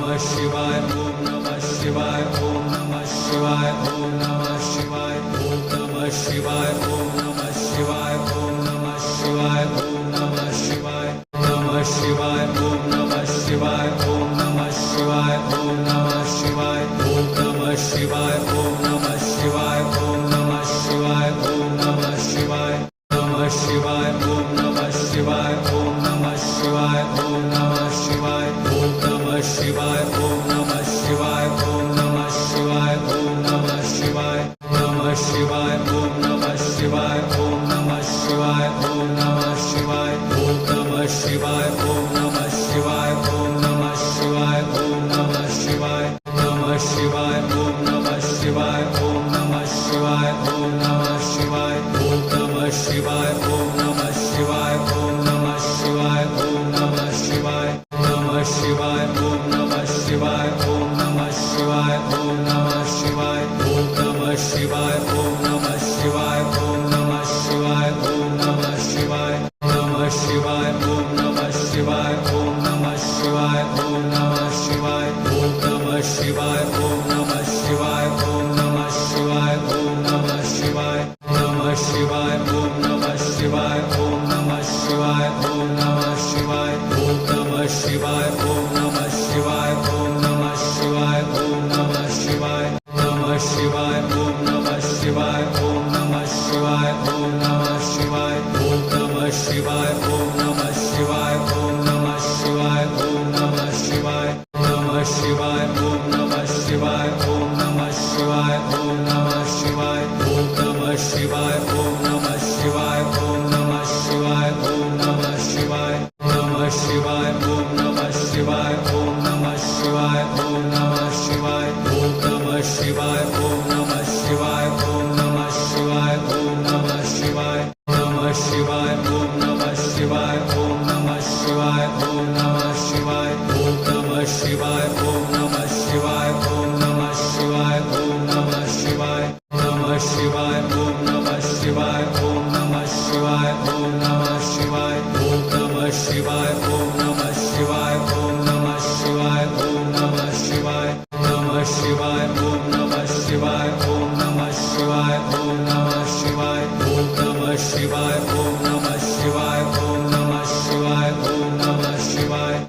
Namah Shivaya, Om Namah Shivaya, Om Namah Shivaya, Om Namah Shivaya, Om Namah Shivaya, Om Namah Shivaya, Om Namah Shivaya, Om Namah Shivaya, Namah Shivaya, Om Namah Shivaya, Om Namah Shivaya, Om Namah Shivaya, Om Namah Shivaya, Om Namah Shivaya, Om Namah Shivaya, Om Namah Shivaya, Namah Shivaya, Om Namah Shivaya, Om Namah Shivaya, Om Namah Shivaya, Om Namah Shivaya, Om Namah Shivaya, Om Namah Shivaya, Om Namah Shivaya, Namah Shivaya, Om Namah Shivaya, Om Namah Shivaya, Om Namah Shivaya, Om Namah Shivaya, Om Namah Shivaya, Om Namah Shivaya, Om Namah Shivaya, Namah Shivaya, Om Namah Shivaya, Om Namah Shivaya, Om Namah Shivaya, Om Namah Shivaya, Om Namah Shivaya, Om Namah Shivaya, Om Namah Shivaya, Namah Shivaya, Om Namah Shivaya, Om Namah Shivaya, Om Namah Shivaya, Om Namah Shivaya, Om Namah Shivaya, Om Namah Shivaya, Om Namah Shivaya, Namah Shivaya, Om Namah Shivaya, Om Namah Shivaya, Om Namah Shivaya, Om Namah Shivaya, Om Namah Shivaya, Om Namah Shivaya, Om Namah Shivaya, Namah Shivaya, Om Namah Shivaya, Om Namah Shivaya, Om Namah Shivaya, Om Namah Shivaya, Om Namah Shivaya, Om Namah Shivaya, Om Namah Shivaya, Namah Shivaya, Om Namah Shivaya, Om Namah Shivaya, Om Namah Shivaya, Om Namah Shivaya, Om Namah Shivaya, Om Namah Shivaya, Om Namah Shivaya, Namah Shivaya, Om Namah Shivaya, Om Namah Shivaya, Om Namah Shivaya, Om Namah Shivaya, Om Namah Shivaya, Om Namah Shivaya, Om Namah Shivaya, Namah Shivaya, Om Namah Shivaya, Om Namah Shivaya, Om Namah Shivaya, Om Namah Shivaya, Om Namah Shivaya, Om Namah Shivaya, Om Namah Shivaya, Namah Shivaya, Om Namah Shivaya, Om Namah Shivaya, Om Namah Shivaya, Om Namah Shivaya, Om Namah Shivaya, Om Namah Shivaya, Om Namah Shivaya, Namah Shivaya, Om Namah Shivaya, Om Namah Shivaya, Om Namah Shivaya, Om Namah Shivaya, Om Namah Shivaya, Om Namah Shivaya, Om Namah Shivaya, Namah Shivaya, Om